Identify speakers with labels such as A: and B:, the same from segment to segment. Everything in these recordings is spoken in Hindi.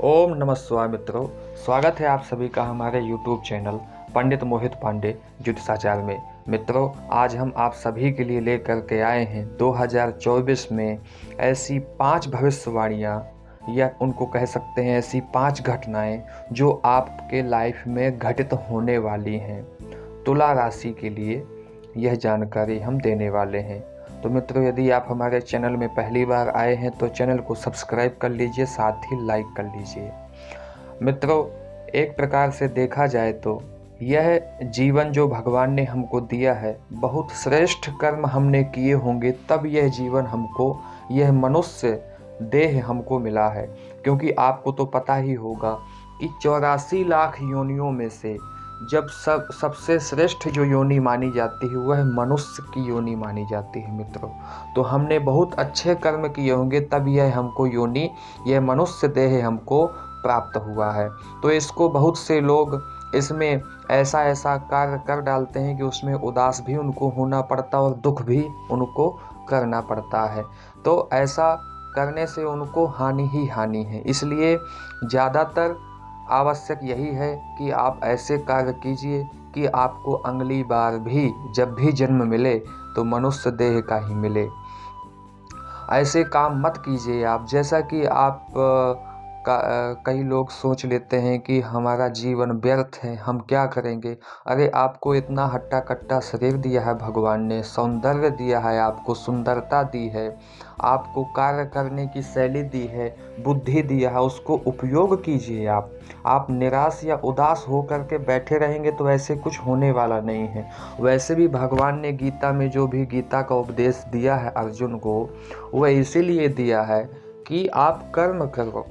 A: ओम नमः शिवाय मित्रों। स्वागत है आप सभी का हमारे YouTube चैनल पंडित मोहित पांडे ज्योतिषाचार्य में। मित्रों, आज हम आप सभी के लिए लेकर के आए हैं 2024 में ऐसी 5 भविष्यवाणियाँ या उनको कह सकते हैं ऐसी 5 घटनाएं जो आपके लाइफ में घटित होने वाली हैं। तुला राशि के लिए यह जानकारी हम देने वाले हैं। तो मित्रों, यदि आप हमारे चैनल में पहली बार आए हैं तो चैनल को सब्सक्राइब कर लीजिए, साथ ही लाइक कर लीजिए। मित्रों, एक प्रकार से देखा जाए तो यह जीवन जो भगवान ने हमको दिया है, बहुत श्रेष्ठ कर्म हमने किए होंगे तब यह जीवन हमको, यह मनुष्य देह हमको मिला है। क्योंकि आपको तो पता ही होगा कि 84 लाख योनियों में से जब सबसे श्रेष्ठ जो योनि मानी जाती है वह मनुष्य की योनि मानी जाती है। मित्रों, तो हमने बहुत अच्छे कर्म किए होंगे तब यह हमको योनि, यह मनुष्य देह हमको प्राप्त हुआ है। तो इसको बहुत से लोग इसमें ऐसा ऐसा कार्य कर डालते हैं कि उसमें उदास भी उनको होना पड़ता है और दुख भी उनको करना पड़ता है। तो ऐसा करने से उनको हानि ही हानि है। इसलिए ज़्यादातर आवश्यक यही है कि आप ऐसे कार्य कीजिए कि आपको अगली बार भी जब भी जन्म मिले तो मनुष्य देह का ही मिले। ऐसे काम मत कीजिए आप, जैसा कि आप कई लोग सोच लेते हैं कि हमारा जीवन व्यर्थ है, हम क्या करेंगे। अरे, आपको इतना हट्टा कट्टा शरीर दिया है भगवान ने, सौंदर्य दिया है, आपको सुंदरता दी है, आपको कार्य करने की शैली दी है, बुद्धि दिया है, उसको उपयोग कीजिए। आप निराश या उदास हो करके बैठे रहेंगे तो ऐसे कुछ होने वाला नहीं है। वैसे भी भगवान ने गीता में जो भी गीता का उपदेश दिया है अर्जुन को, वह इसीलिए दिया है कि आप कर्म करो,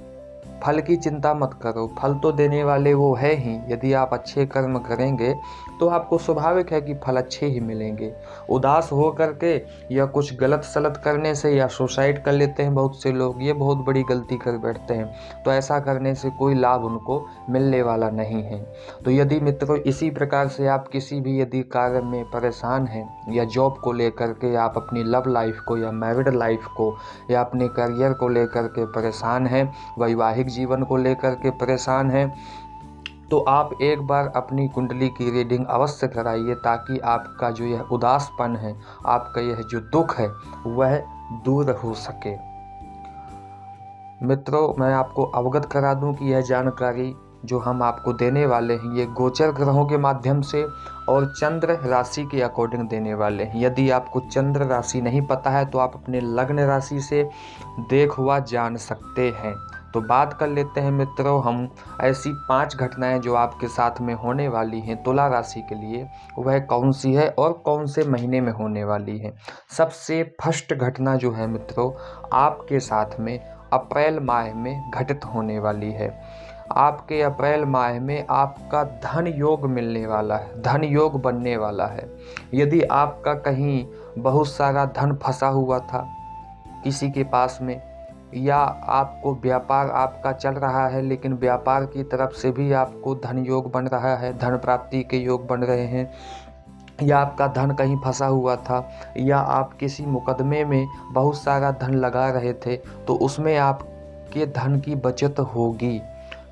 A: फल की चिंता मत करो। फल तो देने वाले वो है ही। यदि आप अच्छे कर्म करेंगे तो आपको स्वाभाविक है कि फल अच्छे ही मिलेंगे। उदास हो करके या कुछ गलत सलत करने से या सुसाइड कर लेते हैं बहुत से लोग, ये बहुत बड़ी गलती कर बैठते हैं। तो ऐसा करने से कोई लाभ उनको मिलने वाला नहीं है। तो यदि मित्रों इसी प्रकार से आप किसी भी यदि कार्य में परेशान हैं, या जॉब को लेकर के, आप अपनी लव लाइफ को या मैरिड लाइफ को या अपने करियर को लेकर के परेशान हैं, वैवाहिक जीवन को लेकर के परेशान हैं, तो आप एक बार अपनी कुंडली की रीडिंग अवश्य कराइए, ताकि आपका जो यह उदासपन है, आपका यह जो दुख है, वह दूर हो सके। मित्रों, मैं आपको अवगत करा दूं कि यह जानकारी जो हम आपको देने वाले हैं ये गोचर ग्रहों के माध्यम से और चंद्र राशि के अकॉर्डिंग देने वाले हैं। यदि आपको चंद्र राशि नहीं पता है तो आप अपने लग्न राशि से देख हुआ जान सकते हैं। तो बात कर लेते हैं मित्रों हम ऐसी 5 घटनाएं जो आपके साथ में होने वाली हैं तुला राशि के लिए, वह कौन सी है और कौन से महीने में होने वाली है। सबसे फर्स्ट घटना जो है मित्रों, आपके साथ में अप्रैल माह में घटित होने वाली है। आपके अप्रैल माह में आपका धन योग मिलने वाला है, धन योग बनने वाला है। यदि आपका कहीं बहुत सारा धन फंसा हुआ था किसी के पास में, या आपको व्यापार आपका चल रहा है लेकिन व्यापार की तरफ से भी आपको धन योग बन रहा है, धन प्राप्ति के योग बन रहे हैं, या आपका धन कहीं फंसा हुआ था, या आप किसी मुकदमे में बहुत सारा धन लगा रहे थे, तो उसमें आपके धन की बचत होगी।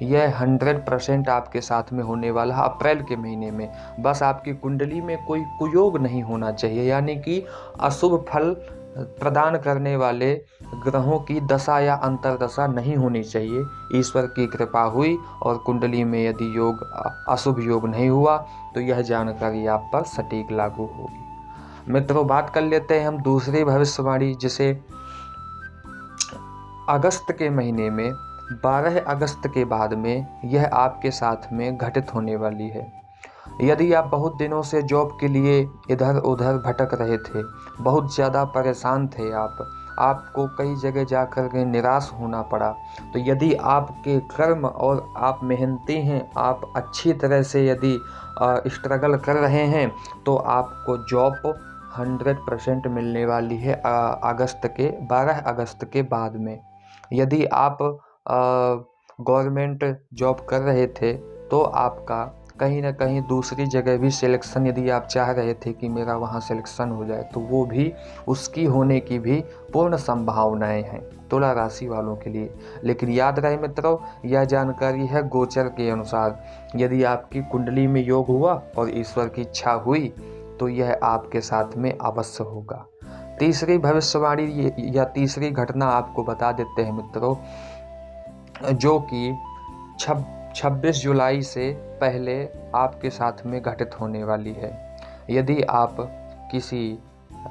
A: यह 100% आपके साथ में होने वाला है अप्रैल के महीने में। बस आपकी कुंडली में कोई कुयोग नहीं होना चाहिए, यानी कि अशुभ फल प्रदान करने वाले ग्रहों की दशा या अंतरदशा नहीं होनी चाहिए। ईश्वर की कृपा हुई और कुंडली में यदि योग अशुभ योग नहीं हुआ तो यह जानकारी आप पर सटीक लागू होगी। मित्रों, बात कर लेते हैं हम दूसरी भविष्यवाणी, जिसे अगस्त के महीने में 12 अगस्त के बाद में यह आपके साथ में घटित होने वाली है। यदि आप बहुत दिनों से जॉब के लिए इधर उधर भटक रहे थे, बहुत ज़्यादा परेशान थे आपको कई जगह जाकर के निराश होना पड़ा, तो यदि आपके कर्म और आप मेहनती हैं, आप अच्छी तरह से यदि स्ट्रगल कर रहे हैं, तो आपको जॉब 100% मिलने वाली है 12 अगस्त के बाद में। यदि आप गवर्नमेंट जॉब कर रहे थे तो आपका कहीं ना कहीं दूसरी जगह भी सिलेक्शन यदि आप चाह रहे थे कि मेरा वहाँ सिलेक्शन हो जाए, तो वो भी उसकी होने की भी पूर्ण संभावनाएं हैं तुला राशि वालों के लिए। लेकिन याद रहे मित्रों, यह जानकारी है गोचर के अनुसार। यदि आपकी कुंडली में योग हुआ और ईश्वर की इच्छा हुई तो यह आपके साथ में अवश्य होगा। तीसरी भविष्यवाणी या तीसरी घटना आपको बता देते हैं मित्रों, जो कि 26 जुलाई से पहले आपके साथ में घटित होने वाली है। यदि आप किसी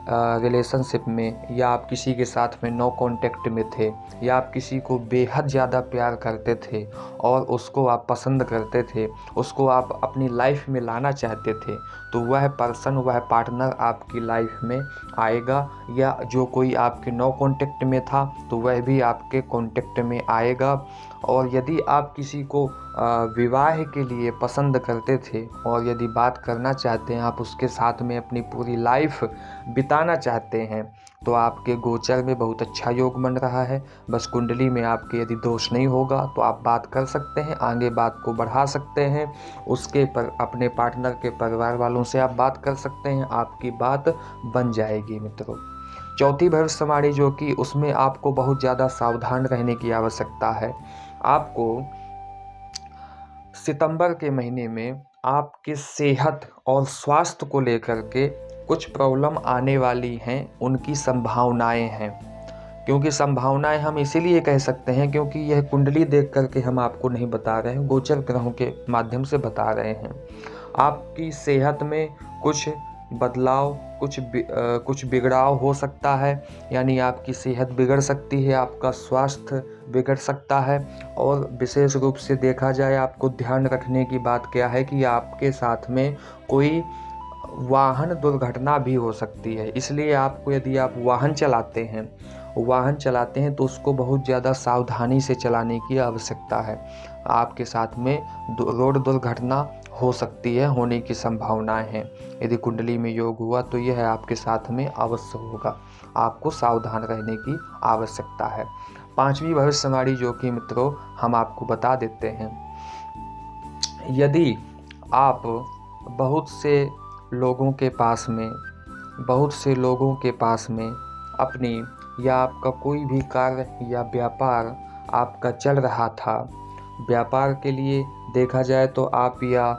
A: रिलेशनशिप में या आप किसी के साथ में नो कांटेक्ट में थे या आप किसी को बेहद ज़्यादा प्यार करते थे और उसको आप पसंद करते थे, उसको आप अपनी लाइफ में लाना चाहते थे, तो वह पर्सन, वह पार्टनर आपकी लाइफ में आएगा। या जो कोई आपके नो कांटेक्ट में था तो वह भी आपके कांटेक्ट में आएगा। और यदि आप किसी को विवाह के लिए पसंद करते थे और यदि बात करना चाहते हैं, आप उसके साथ में अपनी पूरी लाइफ बिताना चाहते हैं, तो आपके गोचर में बहुत अच्छा योग बन रहा है। बस कुंडली में आपके यदि दोष नहीं होगा तो आप बात कर सकते हैं, आगे बात को बढ़ा सकते हैं। उसके पर अपने पार्टनर के परिवार वालों से आप बात कर सकते हैं, आपकी बात बन जाएगी मित्रों। चौथी भविष्यवाणी जो कि उसमें आपको बहुत ज़्यादा सावधान रहने की आवश्यकता है। आपको सितंबर के महीने में आपके सेहत और स्वास्थ्य को लेकर के कुछ प्रॉब्लम आने वाली हैं, उनकी संभावनाएं हैं। क्योंकि संभावनाएं हम इसीलिए कह सकते हैं क्योंकि यह कुंडली देख करके हम आपको नहीं बता रहे हैं, गोचर ग्रहों के माध्यम से बता रहे हैं। आपकी सेहत में कुछ बदलाव, कुछ बिगड़ाव हो सकता है, यानी आपकी सेहत बिगड़ सकती है, आपका स्वास्थ्य बिगड़ सकता है। और विशेष रूप से देखा जाए, आपको ध्यान रखने की बात क्या है कि आपके साथ में कोई वाहन दुर्घटना भी हो सकती है। इसलिए आपको, यदि आप वाहन चलाते हैं तो उसको बहुत ज़्यादा सावधानी से चलाने की आवश्यकता है। आपके साथ में रोड दुर्घटना हो सकती है, होने की संभावनाएं हैं। यदि कुंडली में योग हुआ तो यह आपके साथ में अवश्य होगा, आपको सावधान रहने की आवश्यकता है। पांचवी भविष्यवाणी जो कि मित्रों हम आपको बता देते हैं, यदि आप बहुत से लोगों के पास में अपनी या आपका कोई भी कार्य या व्यापार आपका चल रहा था, व्यापार के लिए देखा जाए तो आप या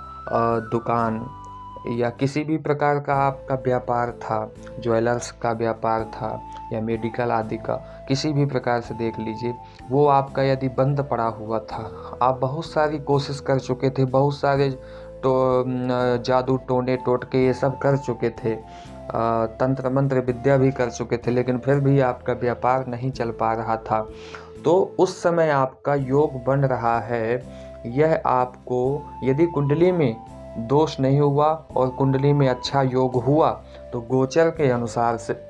A: दुकान या किसी भी प्रकार का आपका व्यापार था, ज्वेलर्स का व्यापार था या मेडिकल आदि का, किसी भी प्रकार से देख लीजिए, वो आपका यदि बंद पड़ा हुआ था, आप बहुत सारी कोशिश कर चुके थे, बहुत सारे जादू टोने टोटके ये सब कर चुके थे, तंत्र मंत्र विद्या भी कर चुके थे, लेकिन फिर भी आपका व्यापार नहीं चल पा रहा था, तो उस समय आपका योग बन रहा है। यह आपको, यदि कुंडली में दोष नहीं हुआ और कुंडली में अच्छा योग हुआ, तो गोचर के अनुसार से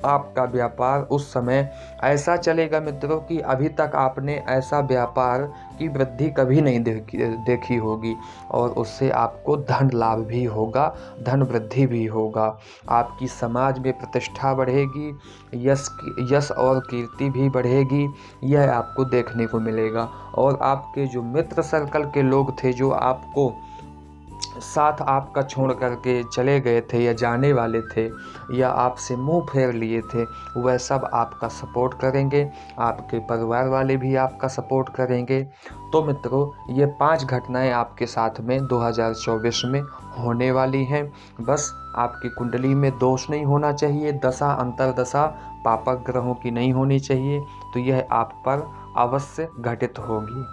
A: आपका व्यापार उस समय ऐसा चलेगा मित्रों कि अभी तक आपने ऐसा व्यापार की वृद्धि कभी नहीं देखी होगी। और उससे आपको धन लाभ भी होगा, धन वृद्धि भी होगा, आपकी समाज में प्रतिष्ठा बढ़ेगी, यश और कीर्ति भी बढ़ेगी, यह आपको देखने को मिलेगा। और आपके जो मित्र सर्कल के लोग थे, जो आपको साथ आपका छोड़ करके चले गए थे या जाने वाले थे या आपसे मुंह फेर लिए थे, वह सब आपका सपोर्ट करेंगे, आपके परिवार वाले भी आपका सपोर्ट करेंगे। तो मित्रों, ये 5 घटनाएं आपके साथ में 2024 में होने वाली हैं। बस आपकी कुंडली में दोष नहीं होना चाहिए, दशा अंतरदशा पापक ग्रहों की नहीं होनी चाहिए, तो यह आप पर अवश्य घटित होगी।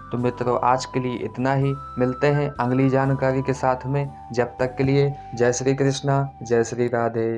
A: तो मित्रों, आज के लिए इतना ही। मिलते हैं अगली जानकारी के साथ में। जब तक के लिए जय श्री कृष्णा, जय श्री राधे।